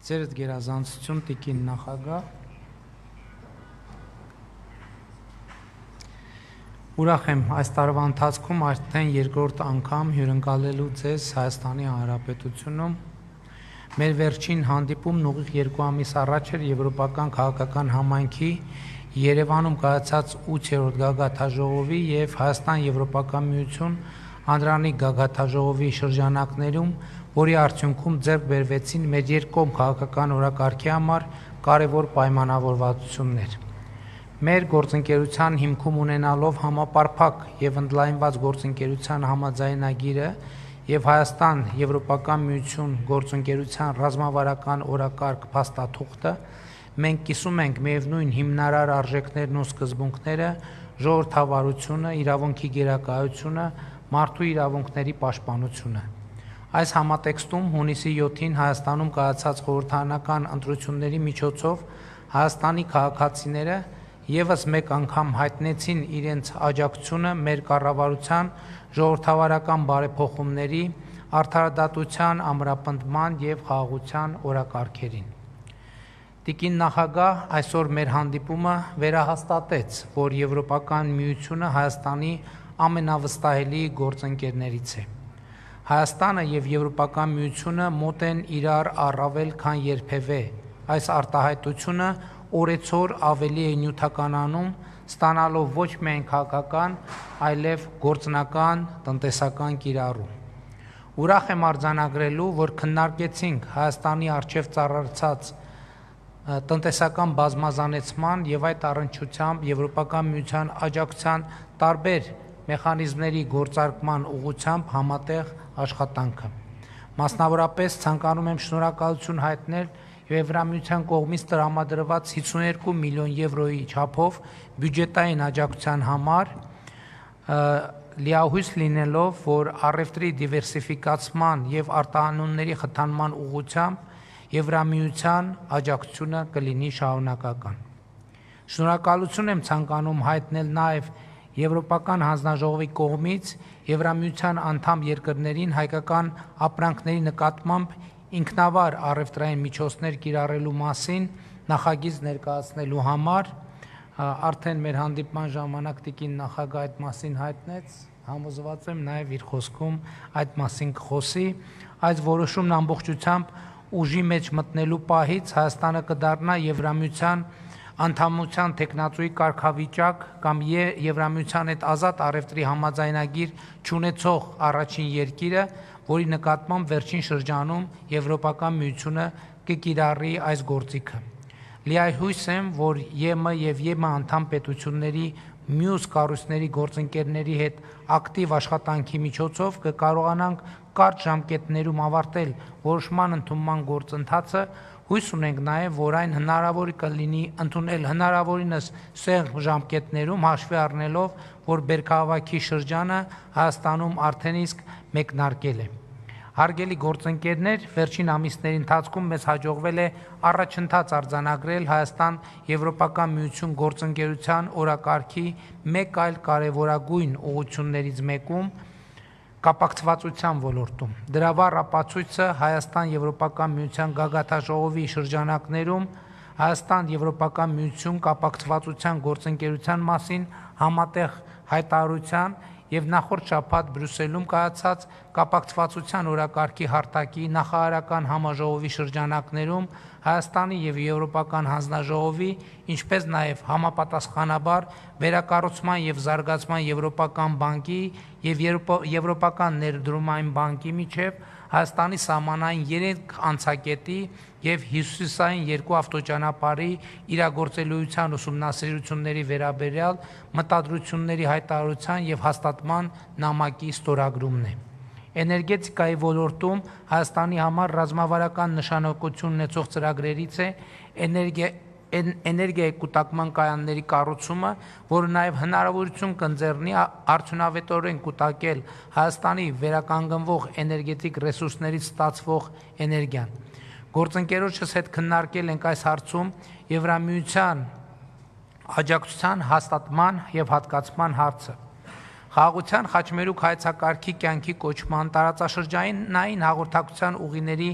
Ձերդ գերազանցություն տիկին նախագահ, ուրախ եմ այս տարվա ընթացքում արդեն երկրորդ անգամ հյուրընկալելու ձեզ Հայաստանի Հանրապետությունում։ Մեր վերջին հանդիպումն ուղիղ 2 ամիս առաջ էր Եվրոպական քաղաքական համայնքի Երևանում կայացած 8-րդ գագաթաժողովի եւ Հայաստան-Եվրոպական միություն անդրանիկ գագաթաժողովի շրջանակներում, որի արդյունքում ձեռք բերվեցին մեր երկկողմ քաղաքական օրակարգի համար կարևոր պայմանավորվածություններ։ Մեր գործընկերության հիմքում ունենալով համապարփակ եւ ընդլայնված գործընկերության համաձայնագիրը եւ Հայաստան-Եվրոպական միություն գործընկերության ռազմավարական օրակարգ փաստաթուղթը, մենք կիսում ենք միևնույն հիմնարար արժեքներն ու սկզբունքները, ժողովրդավարությունը, իրավունքի գերակայությունը, մարդու իրավունքների պաշտպանությունը։ Այս համատեքստում հունիսի 7-ին Հայաստանում կայացած խորհրդարանական ընտրությունների միջոցով Հայաստանի քաղաքացիները եւս մեկ անգամ հայտնեցին իրենց աջակցությունը մեր կառավարության ժողովրդավարական բարեփոխումների, արդարադատության, ամրապնդման եւ խաղաղության օրակարգերին։ Տիկին նախագահ, այսօր մեր հանդիպումը վերահաստատեց, որ Եվրոպական միությունը Հայաստանի ամենավստահելի գործընկերներից է։ Հայաստանը եւ Եվրոպական միությունը մոտ են իրար առավել քան երբևէ։ Այս արտահայտությունը օրեցօր ավելի է նյութականանում, ստանալով ոչ միայն քաղաքական, այլև գործնական, տնտեսական կիրառում։ Ուրախ եմ արձանագրելու, որ քննարկեցինք Հայաստանի առջև ծառացած տնտեսական բազմազանեցման եւ այդ առնչությամբ Եվրոպական միության աջակցության տարբեր մեխանիզմների գործարկման ուղղությամբ համատեղ աշխատանքը։ Մասնավորապես ցանկանում եմ շնորհակալություն հայտնել Եվրամիության կողմից տրամադրված 52 միլիոն եվրոյի չափով բյուջետային աջակցության համար, լիահույս լինելով, որ առևտրի դիվերսիֆիկացման եւ արտահանումների խթանման ուղղությամբ Եվրամիության աջակցությունը կլինի շարունակական։ Շնորհակալություն եմ ցանկանում հայտնել նաեւ Եվրոպական հանձնաժողովի կողմից Եվրամիության անդամ երկրներին հայկական ապրանքների նկատմամբ ինքնավար առևտրային միջոցներ կիրառելու մասին նախագիծ ներկայացնելու համար, արդեն մեր հանդիպման ժամանակ տիկին նախագահ այդ մասին հայտնեց, համոզված եմ նաև իր խոսքում այդ մասին կխոսի, այս որոշումն ամբողջությամբ ուժի մեջ մտնելու պահից Հայաստանը կդառնա Եվրամիության անդամության տեխնատուի կարգավիճակ կամ Եվրամիության հետ ազատ առևտրի համաձայնագիր չունեցող առաջին երկիրը, որի նկատմամբ վերջին շրջանում Եվրոպական միությունը կկիրառի այս գործիքը։ Լիահույս եմ, որ ԵՄ եւ ԵՄ անդամ պետությունների մյուս կառույցների գործընկերների հետ ակտիվ աշխատանքի միջոցով կկարողանանք կարճ ժամկետներում ավարտել որոշման ընդունման գործընթացը, հույս ունենք նաև, որ այն հնարավոր կլինի ընդունել հնարավորինս սեղմ ժամկետներում, հաշվի առնելով, որ բերքահավաքի շրջանը Հայաստանում արդեն իսկ մեկնարկել է։ Հարգելի գործընկերներ, վերջին ամիսների ընթացքում մեզ հաջողվել է առաջընթաց արձանագրել Հայաստան-Եվրոպական միություն գործընկերության օրակարգի մեկ այլ կարևորագույն ուղղություններից մեկում կապակցվածության ոլորտում։ Դրա վառ ապացույցը Հայաստան-Եվրոպական միության գագաթաժողովի շրջանակներում Հայաստան-Եվրոպական միություն կապակցվածության գործընկերության մասին համատեղ հայտարարության եւ նախորդ շաբաթ Բրյուսելում կայացած կապակցվածության օրակարգի հարտակի նախարարական համաժողովի շրջանակներում Հայաստանի եւ Եվրոպական հանձնաժողովի, ինչպես նաեւ համապատասխանաբար վերակառուցման եւ զարգացման Եվրոպական բանկի եւ Եվրոպական ներդրումային բանկի միջև Հայաստանի սահմանային 3 անցակետի եւ հյուսիսային 2 ավտոճանապարհի իրագործելիության ուսումնասիրությունների վերաբերյալ մտադրությունների հայտարարության եւ հաստատման նամակի ստորագրումն է։ Էներգետիկայի ոլորտում Հայաստանի համար ռազմավարական նշանակություն ունեցող ծրագրերից է էներգիայի կուտակման կայանների կառուցումը, որը նաև հնարավորություն կընձեռնի արդյունավետորեն կուտակել Հայաստանի վերականգնվող էներգետիկ ռեսուրսներից ստացվող էներգիան։ Գործընկերոջս հետ քննարկել ենք այս հարցում Եվրամիության աջակցության հաստատման եւ հատկացման հարցը։ Խաղաղության խաչմերուկ հայեցակարգի կյանքի կոչման տարածաշրջանային հաղորդակցության ուղիների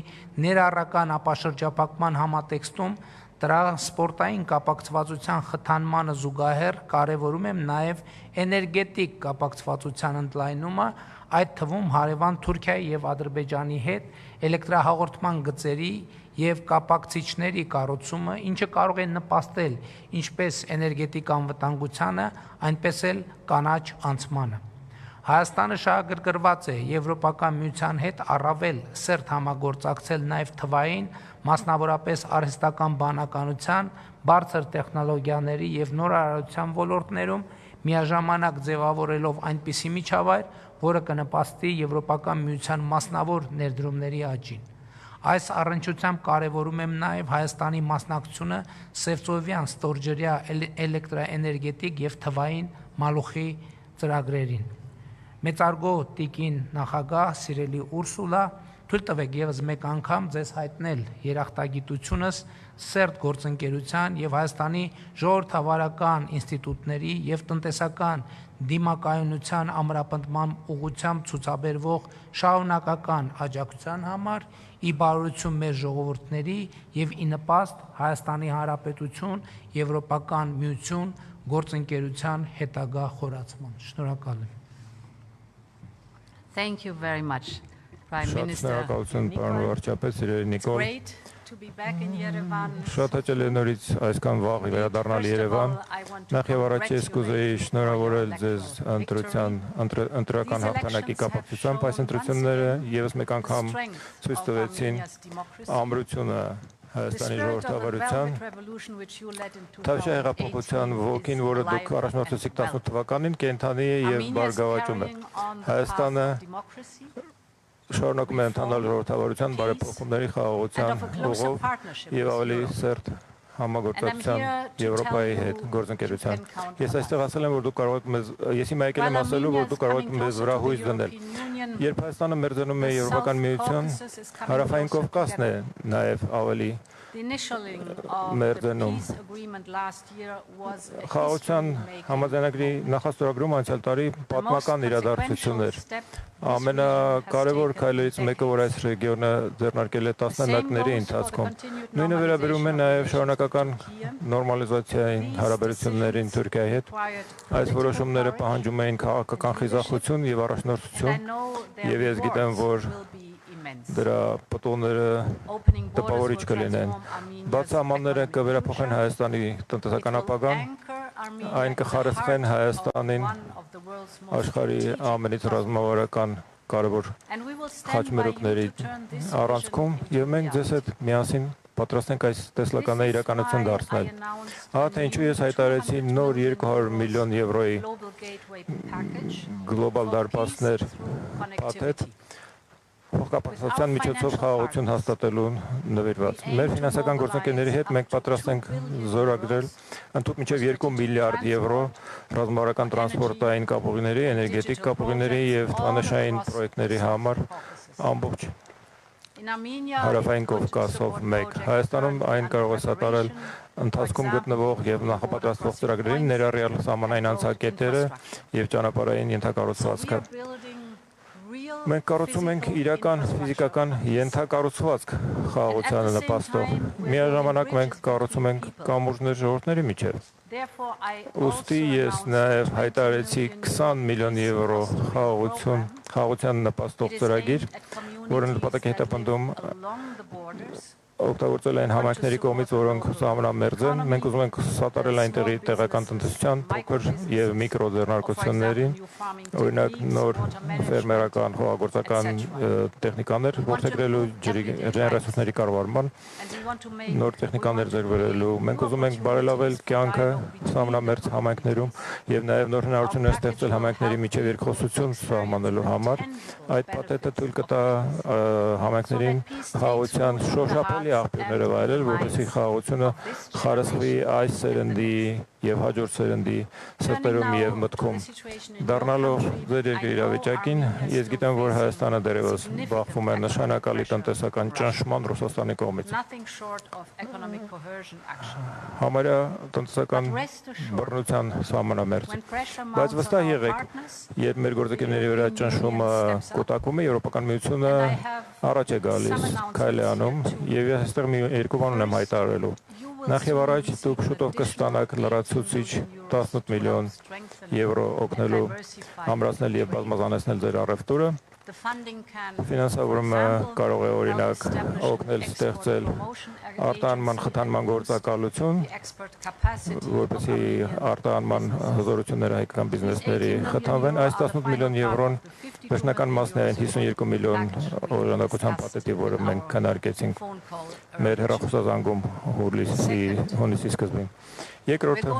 ներառական ապաշրջապակման համատեքստում տրանսպորտային կապակցվածության խթանմանը զուգահեռ կարևորում եմ նաև էներգետիկ կապակցվածության ընդլայնումը, այդ թվում հարևան Թուրքիայի եւ Ադրբեջանի հետ էլեկտրահաղորդման գծերի եւ կապակցիչների կառուցումը, ինչը կարող է նպաստել ինչպես էներգետիկ անվտանգությանը, այնպես էլ կանաչ անցմանը։ Հայաստանը շահագրգռված է Եվրոպական միության հետ առավել սերտ համագործակցել նաև թվային, մասնավորապես արհեստական բանականության, բարձր տեխնոլոգիաների եւ նորարարության ոլորտներում, միաժամանակ ձևավորելով այնպիսի միջավայր, որը կնպաստի Եվրոպական միության մասնավոր ներդրումների աճին։ Այս առնչությամբ կարևորում եմ նաև Հայաստանի մասնակցությունը Սևծովյան ստորջրյա էլեկտրաէներգետիկ եւ թվային մալուխի ծրագրերին։ Մեծարգո տիկին նախագահ, սիրելի Ուրսուլա, թույլ տվեք եւս մեկ անգամ ձեզ հայտնել երախտագիտությունս սերտ գործընկերության եւ Հայաստանի ժողովրդավարական ինստիտուտների եւ տնտեսական դիմակայունության ամրապնդման ուղղությամբ ցուցաբերվող շարունակական աջակցության համար, ի բարօրություն մեր ժողովուրդների եւ ի նպաստ Հայաստանի Հանրապետություն Եվրոպական միություն գործընկերության հետագա խորացման։ Շնորհակալ եմ։ Thank you very much, Prime Minister. Շնորհակալություն, պարոն վարչապետ, սիրելի Նիկոլ։ Շատ հաճելի է նորից այսքան վաղ վերադառնալ Երևան։ Նախ եւ առաջ ես կուզեի շնորհավորել ձեզ ընտրական հաղթանակի կապակցությամբ այս ընտրությունները եւս մեկ անգամ ցույց տվեցին ամրությունը Հայաստանի ժողովրդավարության Թավշյա հեղափոխության ոգին, որը դուք առաջնորդեցիք 18 թվականին, կենդանի է եւ բարգավաճում է։ Հայաստանը շարունակում է ընթանալ ժողովրդավարության բարեփոխումների խաղաղության ուղով եւ ավելի սերտ համագործակցության Եվրոպայի հետ գործընկերության։ Ես այստեղ ասել եմ, որ դուք կարող եք մեզ, ես հիմա եկել եմ ասելու, որ դուք կարող եք մեզ վրա հույս դնել։ Երբ Հայաստանը մերձենում է Եվրոպական միություն, Հարավային Կովկասն է նաեւ ավելի մերձենում։ Խաղաղության համաձայնագրի նախաստորագրումը անցյալ տարի պատմական իրադարձություն էր։ Ամենակարևոր քայլերից մեկը, որ այս ռեգիոնը ձեռնարկել է տասնամյակների ընթացքում։ Նույնը վերաբերում է նաև շարունակական նորմալիզացիային հարաբերություններին Թուրքիայի հետ։ Այս որոշումները պահանջում էին քաղաքական խիզախություն եւ առաջնորդություն, եւ ես գիտեմ, որ դրա պատողները տպավորիչ կլինեն։ Բացամանները կվերափոխեն Հայաստանի տնտեսական ապագան, այն կխարսխեն Հայաստանին աշխարհի ամենից ռազմավարական կարևոր խաչմերուկների առանցքում, եւ մենք ձեզ հետ միասին պատրաստ ենք այս տեսլականն իրականություն դարձնել։ Ահա թե ինչու ես հայտարարեցի նոր 200 միլիոն եվրոյի գլոբալ դարպասներ փաթեթ փոխկապակցության միջոցով խաղաղություն հաստատելուն նվիրված։ Մեր ֆինանսական գործընկերների հետ մենք պատրաստ ենք զորագրել ընդհանուր մինչև 2 միլիարդ եվրո ռազմավարական տրանսպորտային կապուղիների, էներգետիկ կապուղիների եւ թվանշային պրոյեկտների համար ամբողջ Հարավային Կովկասով մեկ։ Հայաստանում այն կարող է սատարել ընթացքում գտնվող եւ նախապատրաստվող ծրագրերին ներառյալ սահմանային անցակետերը եւ ճանապարհային ենթակառուցվածքը։ Մենք կառուցում ենք իրական ֆիզիկական ենթակառուցվածք խաղաղությանը նպաստող։ Միաժամանակ մենք կառուցում ենք կամուրջներ ժողովուրդների միջև։ Ուստի ես նաև հայտարարեցի 20 միլիոն եվրո խաղաղության նպաստող ծրագիր, որը նպատակ է հետապնդում օգտագործել են համայնքների կողմից, որոնք սահմանամերձ են։ Մենք ուզում ենք սատարել այնտեղի տեղական տնտեսության փոքր եւ միկրո ձեռնարկություններին, օրինակ նոր ֆերմերական խոհագործական տեխնիկաներ որդեգրելու ջրի ռեսուրսների կառավարման, նոր տեխնիկաներ ձեռք բերելու։ Մենք ուզում ենք բարելավել կյանքը սահմանամերձ համայնքներում եւ նաեւ նոր հնարավորություններ ստեղծել համայնքների միջև երկխոսություն սահմանելու համար։ Այդ փաթեթը թույլ կտա համայնքներին խաղաղության շոշափելի աղբյուրները վայելել, որպեսզի խաղաղությունը խարսխվի այս սերնդի եւ հաջորդ սերնդի սրտերում եւ մտքում։ Դառնալով ձեր երկրի իրավիճակին, ես գիտեմ, որ Հայաստանը դեռևս բախվում է նշանակալի տնտեսական ճնշման Ռուսաստանի կողմից։ Համարյա տնտեսական բռնության սահմանամերձ։ Բայց վստահ եղեք, երբ մեր գործընկերների վրա ճնշումը կուտակվում է, Եվրոպական միությունը առաջ է գալիս, քայլ է անում, եւ ես այստեղ մի երկու բան ունեմ հայտարարելու։ Նախ եւ առաջ դուք շուտով կստանաք լրացուցիչ 18 միլիոն եվրո օգնելու ամրացնել եւ բազմազանեցնել ձեր առևտուրը։ Ֆինանսավորումը կարող է օրինակ օգնել ստեղծել արտահանման խթանման գործակալություն, որպեսզի արտահանման հզորությունները հայկական բիզնեսների խթանվեն։ Այս 18 միլիոն եվրոն վերջնական մասն է այն 52 միլիոն օժանդակության փաթեթի, որը մենք քննարկեցինք մեր հեռախոսազանգում հունիսի սկզբին։ Երկրորդը,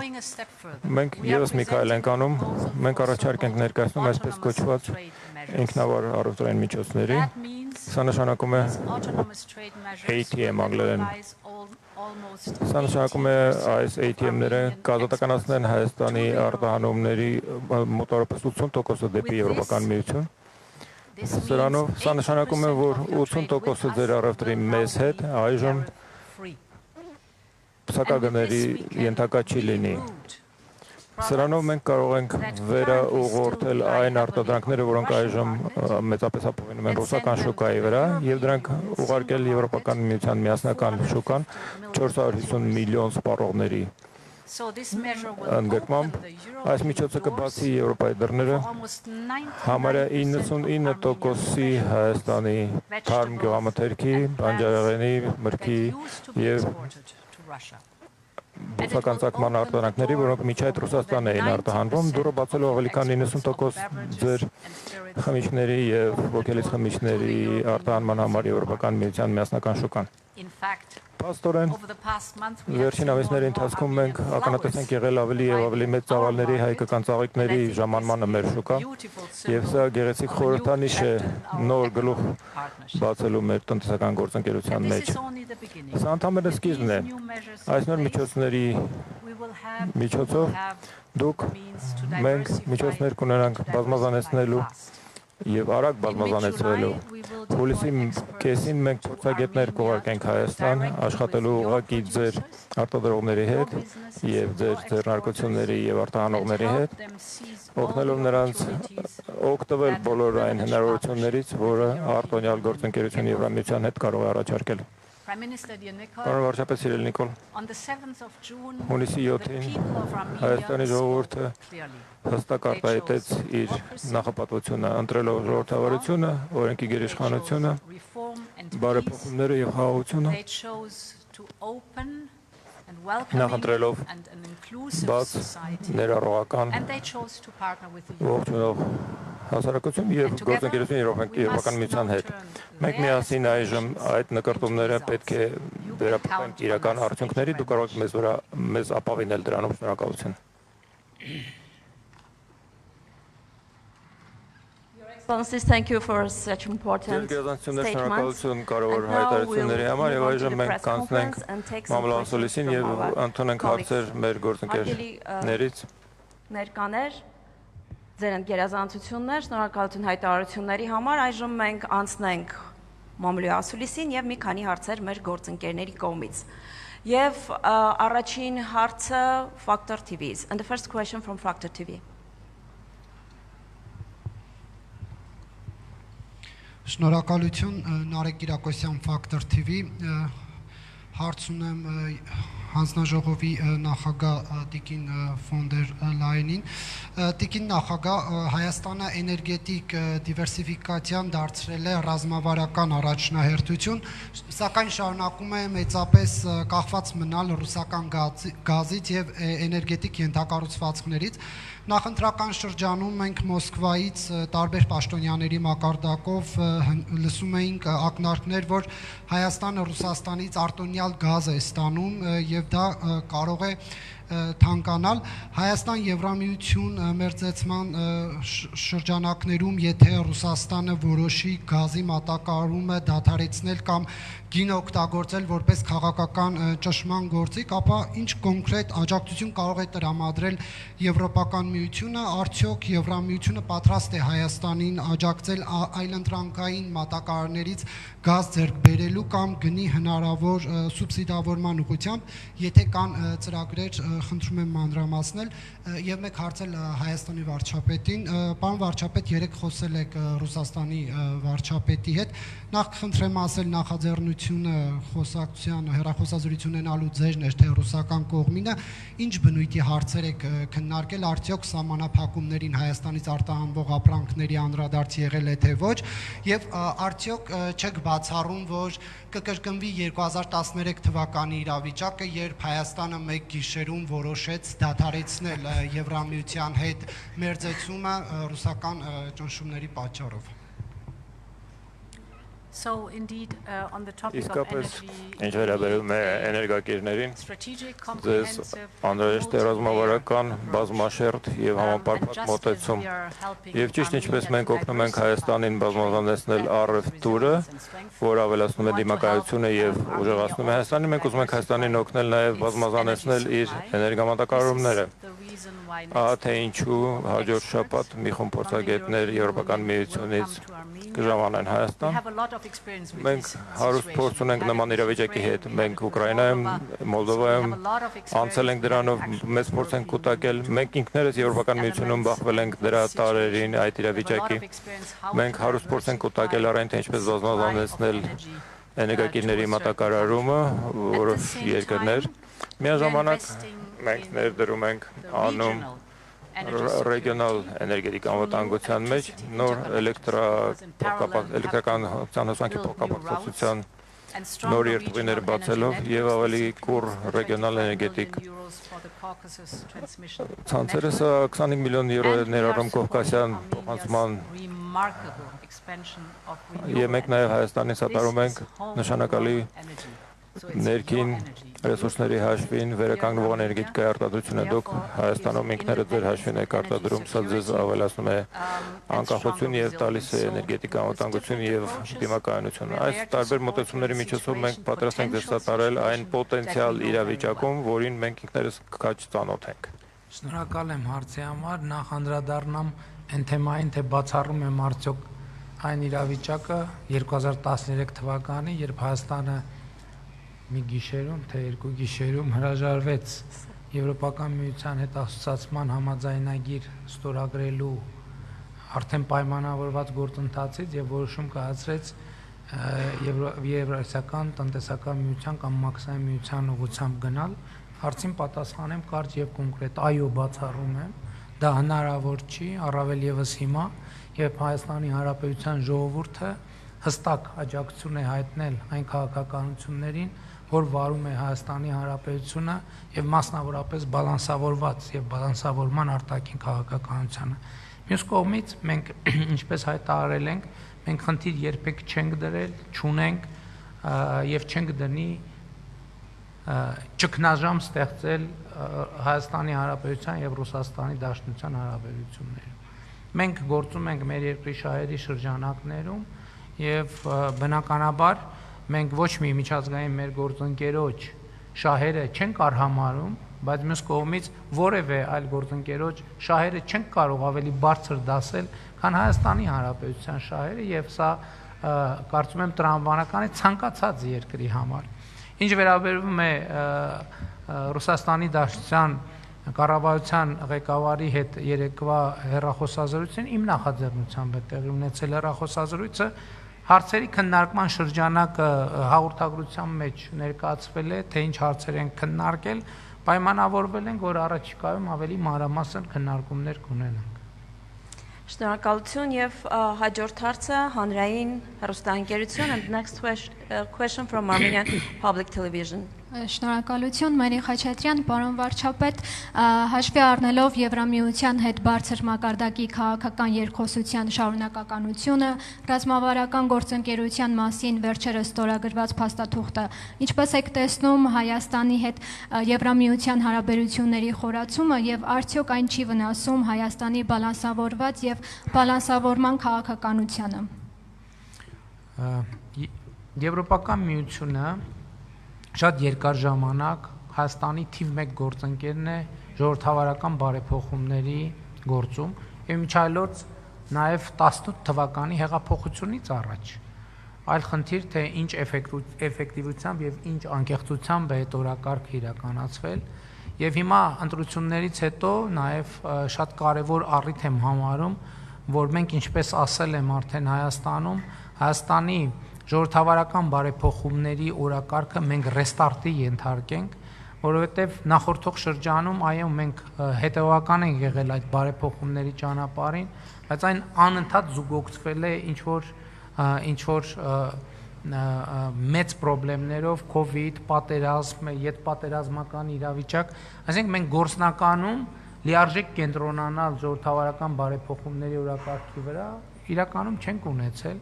մենք եւս մի քայլ ենք անում, մենք առաջարկ ենք ներկայացնում այսպես կոչված ինքնավար առևտրային միջոցների, սա նշանակում է ATM անգլերեն։ Սա նշանակում է այս ATM-ները կազատականացնեն Հայաստանի արտահանումների մոտավորապես 80%-ը դեպի Եվրոպական միություն։ Սրանով սա նշանակում է, որ 80%-ը ձեր առևտրի մեզ հետ այժմ փսակագների ենթակա չի լինի։ Սրանով մենք կարող ենք վերաուղղորդել այն արտադրանքները, որոնք այժմ մեծապես ապօրինում են ռուսական շուկայի վրա, եւ դրանք ուղարկել Եվրոպական միության միասնական շուկան 450 միլիոն սպառողների։ Ընդգրկմամբ այս միջոցը կբացի Եվրոպայի դռները համարյա 99%-ի Հայաստանի թարմ գյուղամթերքի, բանջարեղենի, մրգի եւ բուսական ծագման արտադրանքների, որոնք միջի այդ Ռուսաստան էին արտահանվում, դուրը բացելու ավելի քան 90% ձեր խմիչքների եւ ոգելից խմիչքների արտահանման համար Եվրոպական միության միասնական շուկան։ Փաստորեն, վերջին ամիսների ընթացքում մենք ականատես ենք եղել ավելի եւ ավելի մեծ ծավալների հայկական ծաղիկների ժամանմանը մեր շուկա, եւ սա գեղեցիկ խորհրդանիշ է նոր գլուխ բացելու մեր տնտեսական գործընկերության մեջ։ Սա ընդհանրապես սկիզբն է։ Այս նոր միջոցների միջոցով դուք մենք միջոցներ կունենանք բազմազանեցնելու եւ արագ բազմազանեցնելու։ Հուլիսի կեսին մենք փորձագետներ կուղարկենք Հայաստան, աշխատելու ուղղակի ձեր արտադրողների հետ եւ ձեր ձեռնարկությունների եւ արտահանողների հետ, օգնելով նրանց օգտվել բոլոր այն հնարավորություններից, որը արտոնյալ գործընկերություն Եվրամիության հետ կարող է առաջարկել։ Պարոն վարչապետ Սիրել Նիկոլ, հունիսի 7-ին Հայաստանի ժողովուրդը հստակ արտահայտեց իր նախապատվությունը, ընտրելով ժողովրդավարությունը, օրենքի գերիշխանությունը, բարեփոխումները եւ խաղաղությունը, նախընտրելով բաց, ներառողական, ողջունող հասարակություն եւ գործընկերություն Եվրոպական միության հետ։ Մենք միասին այժմ այդ նկարտումները պետք է վերափոխենք իրական արդյունքների, դուք կարող եք մեզ ապավինել դրանով, շնորհակալություն։ Thank you for such important statements. Կարևոր հայտարարությունների համար եւ այժմ մենք կանցնենք մամուլանսոլիսին եւ ընդունենք հարցեր մեր գործընկերներից։ Ներկաներ, ձեր ընկերազանցություններ, շնորհակալություն հայտարարությունների համար։ Այժմ մենք անցնենք մամուլի ասուլիսին եւ մի քանի հարցեր մեր գործընկերների կողմից։ Եվ առաջին հարցը Factor TV-ից. And the first question from Factor TV. Շնորհակալություն Նարեկ Կիրակոսյան Factor TV, հարց ունեմ հանձնաժողովի նախագահ Տիկին ֆոն դեր Լայենին։ Տիկին նախագահ, Հայաստանը էներգետիկ դիվերսիֆիկացիան դարձրել է ռազմավարական առաջնահերթություն, սակայն շարունակում է մեծապես կախված մնալ ռուսական գազից եւ էներգետիկ ենթակառուցվածքներից։ Նախընտրական շրջանում մենք Մոսկվայից տարբեր պաշտոնյաների մակարդակով լսում էինք ակնարկներ, որ Հայաստանը Ռուսաստանից արտոնյալ գազ է ստանում եւ դա կարող է թանկանալ Հայաստան-Եվրամիություն մերձեցման շրջանակներում, եթե Ռուսաստանը որոշի գազի մատակարարումը դադարեցնել կամ գին օգտագործել որպես քաղաքական ճնշման գործիք, ապա ինչ կոնկրետ աջակցություն կարող է տրամադրել Եվրոպական միությունը, արդյոք Եվրամիությունը պատրաստ է Հայաստանին աջակցել այլընտրանքային մատակարարներից գազ ձեռք բերելու կամ գնի հնարավոր սուբսիդավորման ուղղությամբ, եթե կան ծրագրեր, խնդրում եմ մանրամասնել, եւ մեկ հարցել Հայաստանի վարչապետին, պարոն վարչապետ, երեք խոսել եք Ռուսաստանի վարչապետի հետ, նախ խնդրեմ ասել նախաձեռնությունը խոսակցության հեռախոսազրույց ունենալու ձեժն էր, թե ռուսական կողմինը ինչ բնույթի հարցեր եք քննարկել, արդյոք սահմանափակումներին Հայաստանից արտահանվող ապրանքների անդրադարձ եղել է թե ոչ, եւ արդյոք չեք բացառում, որ կկրկնվի 2013 թվականի իրավիճակը, երբ Հայաստանը մեկ գիշերում որոշեց դադարեցնել Եվրամիության հետ մերձեցումը ռուսական ճնշումների պատճառով։ So indeed, on the topic of Իսկապես, energy, ինչ վերաբերում է էներգակիրներին, strategic, ձեզ comprehensive, անհրաժեշտ է ռազմավարական, բազմաշերտ եւ համապարփակ and just as մոտեցում։ we are helping Եվ ճիշտ ինչպես Armenia մենք to օգնում ենք diversify Հայաստանին բազմազանեցնել առևտուրը, որ ավելացնում է դիմակայությունը եւ ուժեղացնում է Հայաստանին, մենք ուզում ենք Հայաստանին օգնել նաեւ բազմազանեցնել իր էներգամատակարարումները։ Ահա թե ինչու հաջորդ շաբաթ մի խումբ փորձագետներ Եվրոպական միությունից կժամանեն Հայաստան։ Մենք հարուստ փորձ ունենք նման իրավիճակի հետ։ Մենք Ուկրաինայում, Մոլդովայում անցել ենք դրանով, մեծ փորձ ենք կուտակել։ Մենք ինքներս Եվրոպական միությունում բախվել ենք դրա տարերին այդ իրավիճակի։ Մենք հարուստ փորձ ենք կուտակել առայն թե ինչպես բազմազանեցնել էներգակիրների մատակարարումը, որոշ երկրներ։ Միաժամանակ մենք ներդրում ենք անում ռեգիոնալ էներգետիկ անվտանգության մեջ նոր էլեկտրական հոսանքի փոխկապակցության նոր երթուղիներ բացելով եւ ավելի կուռ ռեգիոնալ էներգետիկ ցանցերը 25 միլիոն եվրո է ներառում Կովկասյան փոխանցման եւ մենք նաեւ Հայաստանին սատարում ենք նշանակալի ներքին ռեսուրսների հաշվին վերականգնվող էներգետիկայի արտադրությունը դուք Հայաստանում ինքներդ ձեր հաշվին եք արտադրում, սա ձեզ ավելացնում է անկախություն եւ տալիս է էներգետիկ անվտանգություն եւ դիմակայունություն։ Այս տարբեր մոտեցումների միջոցով մենք պատրաստ ենք ձեզ սատարել այն պոտենցիալ իրավիճակում, որին մենք ինքներս քաջ ծանոթ ենք։ Շնորհակալ եմ հարցի համար, նախ անդրադառնամ այն թեմային, թե բացառում եմ արդյոք այն իրավիճակը 2013 թվականի, երբ Հայաստանը մի գիշերում, թե երկու գիշերում հրաժարվեց Եվրոպական միության հետ ասոցիացման համաձայնագիր ստորագրելու արդեն պայմանավորված գործընթացից եւ որոշում կայացրեց Եվրասիական տնտեսական միության կամ մաքսային միության ուղղությամբ գնալ, հարցին պատասխանեմ կարճ եւ կոնկրետ, այո, բացառում եմ, դա հնարավոր չի, առավել եւս հիմա, երբ Հայաստանի Հանրապետության ժողովուրդը հստակ աջակցություն է հայտնել այն քաղաքականություններին, որ վարում է Հայաստանի Հանրապետությունը եւ մասնավորապես բալանսավորված եւ բալանսավորման արտաքին քաղաքականությունը։ Մյուս կողմից մենք ինչպես հայտարարել ենք, մենք խնդիր երբեք չենք դրել, չունենք եւ չենք դնի ճգնաժամ ստեղծել Հայաստանի Հանրապետության եւ Ռուսաստանի Դաշնության հարաբերություններում։ Մենք գործում ենք մեր երկրի շահերի շրջանակներում եւ բնականաբար մենք ոչ մի միջազգային մեր գործընկերոջ շահերը չենք արհամարում, բայց մյուս կողմից որևէ այլ գործընկերոջ շահերը չենք կարող ավելի բարձր դասել, քան Հայաստանի Հանրապետության շահերը եւ սա կարծում եմ տրամաբանական է ցանկացած երկրի համար։ Ինչ վերաբերում է Ռուսաստանի Դաշնության կառավարության ղեկավարի հետ երեկվա հեռախոսազրույցին, իմ նախաձեռնությամբ է տեղի ունեցել հեռախոսազրույցը, հարցերի քննարկման շրջանակը հաղորդագրության մեջ ներկայացվել է, թե ինչ հարցեր են քննարկել, պայմանավորվել ենք, որ առաջիկայում ավելի մանրամասն քննարկումներ կունենանք։ Շնորհակալություն եւ հաջորդ հարցը հանրային հեռուստաընկերություն and next question from Armenian Public Television. Շնորհակալություն, Մարի Խաչատրյան, պարոն վարչապետ, հաշվի առնելով Եվրամիության հետ բարձր մակարդակի քաղաքական երկխոսության շարունակականությունը, ռազմավարական գործընկերության մասին վերջերս ստորագրված փաստաթուղթը, ինչպես եք տեսնում Հայաստանի հետ Եվրամիության հարաբերությունների խորացումը եւ արդյոք այն չի վնասում Հայաստանի բալանսավորված եւ բալանսավորման քաղաքականությանը։ Եվրոպական միությունը շատ երկար ժամանակ Հայաստանի թիվ 1 գործընկերն է ժողովրդավարական բարեփոխումների գործում եւ միջայլոց նաեւ 18 թվականի հեղափոխությունից առաջ այլ խնդիր թե ինչ էֆեկտիվությամբ եւ ինչ անկեղծությամբ է այդ օրակարգը իրականացվել եւ հիմա ընտրություններից հետո նաեւ շատ կարեւոր առիթ եմ համարում որ մենք ինչպես ասել եմ արդեն Հայաստանի ժողովրդավարական բարեփոխումների օրակարգը մենք ռեստարտի ենթարկենք, որովհետև նախորդող շրջանում այո մենք հետևական ենք եղել այդ բարեփոխումների ճանապարհին, բայց այն անընդհատ զուգակցվել է ինչ որ մեծ խնդիրներով, COVID, պատերազմ, յետպատերազմական իրավիճակ, այսինքն մենք գործնականում լիարժեք կենտրոնանալ ժողովրդավարական բարեփոխումների օրակարգի վրա իրականում չենք ունեցել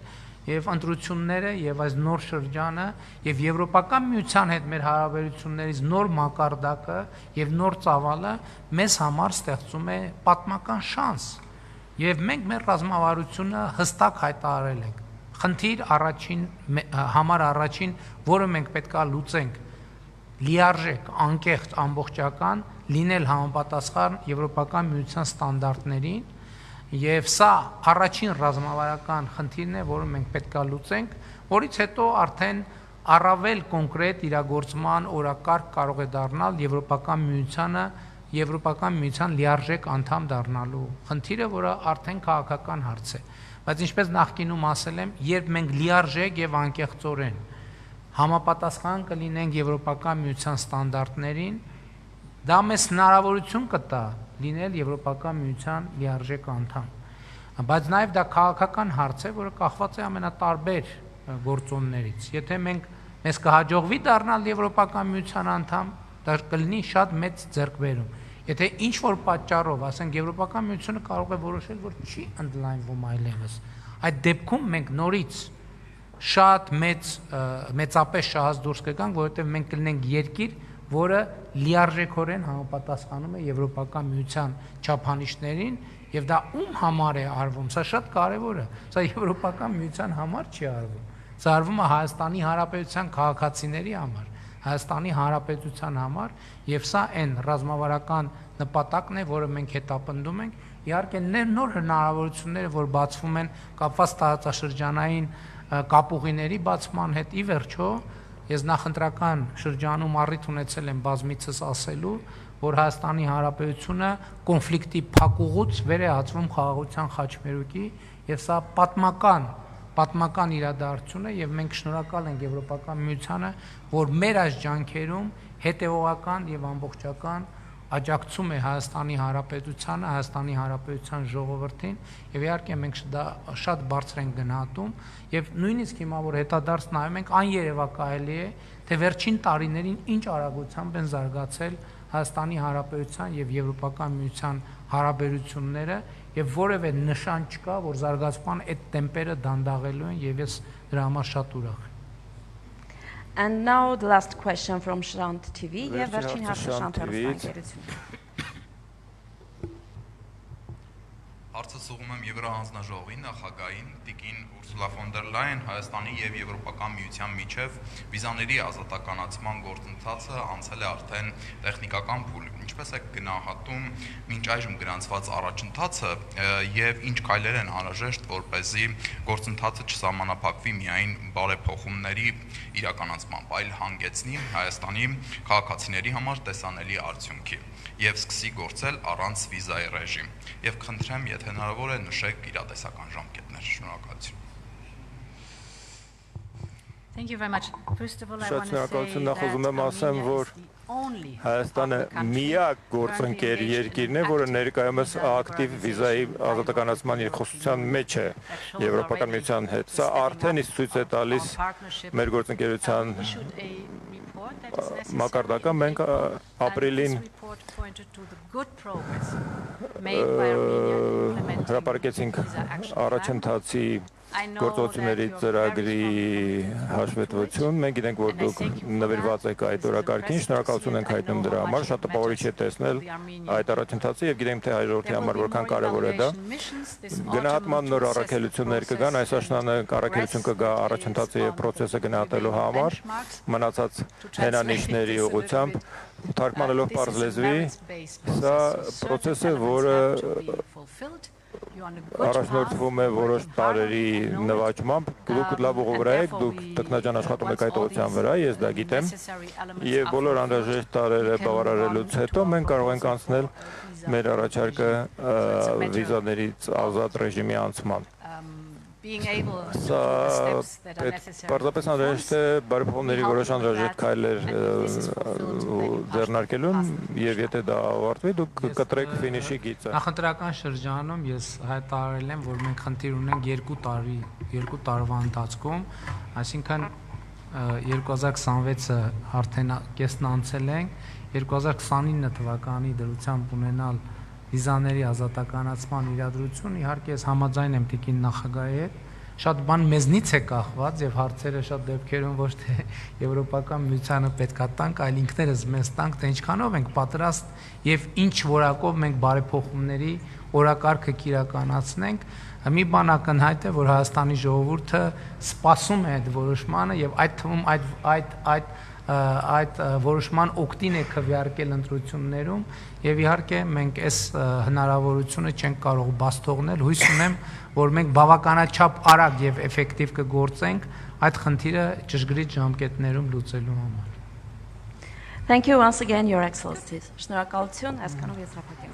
եւ ընտրությունները եւ այս նոր շրջանը եւ Եվրոպական միության հետ մեր հարաբերություններից նոր մակարդակը եւ նոր ծավալը մեզ համար ստեղծում է պատմական շանս եւ մենք մեր ռազմավարությունը հստակ հայտարարել ենք խնդիր առաջին որը մենք պետքա լուծենք լիարժեք անկեղծ ամբողջական լինել համապատասխան Եվրոպական միության ստանդարտներին Եվ սա առաջին ռազմավարական խնդիրն է, որը մենք պետքա լուծենք, որից հետո արդեն առավել կոնկրետ իրագործման օրակարգ կարող է դառնալ Եվրոպական միության լիարժեք անդամ դառնալու խնդիրը, որը արդեն քաղաքական հարց է։ Բայց ինչպես նախկինում ասել եմ, երբ մենք լիարժեք եւ անկեղծորեն համապատասխան կլինենք Եվրոպական միության ստանդարտներին, դա մեզ հնարավորություն կտա լինել Եվրոպական միության լիարժեք անդամ։ Բայց նաև դա քաղաքական հարց է, որը կախված է ամենատարբեր գործոններից։ Եթե մեզ կհաջողվի դառնալ Եվրոպական միության անդամ, դա կլինի շատ մեծ ձեռքբերում։ Եթե ինչ որ պատճառով, ասենք Եվրոպական միությունը կարող է որոշել, որ չի ընդլայնվում այլևս, այդ դեպքում մենք նորից շատ մեծապես շահած դուրս կգանք, որովհետև մենք կլինենք երկիր, որը լիարժեքորեն համապատասխանում է Եվրոպական միության չափանիշներին եւ դա ում համար է արվում, սա շատ կարեւոր է, սա Եվրոպական միության համար չի արվում, սա արվում է Հայաստանի Հանրապետության քաղաքացիների համար, Հայաստանի Հանրապետության համար եւ սա այն ռազմավարական նպատակն է, որը մենք հետապնդում ենք, իհարկե նոր հնարավորությունները, որ բացվում են կապված տարածաշրջանային կապուղիների բացման հետ ի վերջո Ես նախընտրական շրջանում առիթ ունեցել եմ բազմիցս ասելու, որ Հայաստանի Հանրապետությունը կոնֆլիկտի փակուղուց վեր է հացվում խաղաղության խաչմերուկի եւ սա պատմական իրադարձություն է եւ մենք շնորհակալ ենք Եվրոպական միությանը, որ մեր այս ջանքերում հետեւողական եւ ամբողջական աջակցում է Հայաստանի Հանրապետությանը, Հայաստանի Հանրապետության ժողովրդին եւ իհարկե մենք դա շատ բարձր ենք գնահատում եւ նույնիսկ հիմա որ հետադարձ նայում ենք աներևակայելի է թե վերջին տարիներին ինչ արագությամբ են զարգացել Հայաստանի Հանրապետության եւ Եվրոպական միության հարաբերությունները եւ որևէ նշան չկա որ զարգացման այդ տեմպերը դանդաղելու են եւ ես դրա համար շատ ուրախ եմ And now the last question from Shant TV. Եվ վերջին հարցը Shant հեռուստաընկերություն։ Հարցս ուղղում եմ Եվրահանձնաժողովին, նախագահին, Տիկին Ուրսուլա ֆոն դեր Լայեն, Հայաստանի եւ Եվրոպական միության միջև վիզաների ազատականացման գործընթացը անցել է արդեն տեխնիկական փուլ։ Ինչպես է գնահատում մինչ այժմ գրանցված առաջընթացը եւ ինչ քայլեր են անհրաժեշտ, որպեսզի գործընթացը չսահմանափակվի միայն բարեփոխումների իրականացմամբ, այլ հանգեցնի Հայաստանի քաղաքացիների համար տեսանելի արդյունքի եւ սկսի գործել առանց վիզայի ռեժիմ։ Եվ խնդրեմ, եթե հնարավոր է, նշեք իրատեսական ժամկետներ։ Շնորհակալություն։ Thank you very much. First of all, I want to Շնորհակալություն, say նախոզում եմ ասեմ, որ Հայաստանը that միակ գործընկեր երկիրն է, որը ներկայումս ակտիվ վիզայի ազատականացման երկխոսության մեջ է Եվրոպական միության հետ։ Սա արդեն իսկ ցույց է տալիս մեր գործընկերության մակարդակը մենք ապրիլին հրապարակեցինք առաջընթացի գործողությունների ծրագրի հաշվետվություն։ Մենք գիտենք, որ դուք նվիրված եք այդ օրակարգին, շնորհակալություն ենք հայտնում դրա համար, շատ տպավորիչ է տեսնել այդ առաջընթացը եւ գիտենք, թե հայրենիքի համար որքան կարեւոր է դա։ Գնահատման նոր առաքելություններ կգան, այս աշնանը առաքելություն կգա առաջընթացի եւ process-ը գնահատելու համար, մնացած հենանիշների ուղղությամբ թարգմանելով պարզ լեզվի, սա process է, որը առաջնորդվում է որոշ տարերի նվաճմամբ, դուք լավ ուղու վրա եք, դուք տեխնաջան աշխատում եք այդ ուղղության վրա, ես դա գիտեմ, եւ բոլոր անհրաժեշտ տարերը բավարարելուց հետո մենք կարող ենք անցնել մեր առաջարկը վիզաներից ազատ ռեժիմի անցման։ Սա պարզապես անհրաժեշտ է բարեփոխումների որոշ անհրաժեշտ քայլեր ձեռնարկելուն եւ եթե դա ավարտվի, դուք կկտրեք ֆինիշի գիծը։ Նախընտրական շրջանում ես հայտարարել եմ, որ մենք խնդիր ունենք 2 տարվա ընթացքում, այսինքն 2026-ը արդեն կեսն անցել ենք, 2029 թվականի դրությամբ ունենալ վիզաների ազատականացման իրադրություն, իհարկե ես համաձայն եմ տիկին նախագահի հետ, շատ բան մեզնից է կախված եւ հարցերը շատ դեպքերում ոչ թե Եվրոպական միությանը պետքա տանք, այլ ինքներս մեզ տանք, թե ինչքանով ենք պատրաստ եւ ինչ որակով մենք բարեփոխումների օրակարգը կիրականացնենք։ Մի բան ակնհայտ է, որ Հայաստանի ժողովուրդը սպասում է այդ որոշմանը եւ այդ թվում այդ որոշման օգտին է քվեարկել ընտրություններում եւ իհարկե մենք այս հնարավորությունը չենք կարող բաց թողնել, հույս ունեմ, որ մենք բավականաչափ արագ եւ էֆեկտիվ կգործենք այդ խնդիրը ճշգրիտ ժամկետներում լուծելու համար։ Thank you once again, Your Excellencies. Շնորհակալություն, այսքանով ես հապատեմ։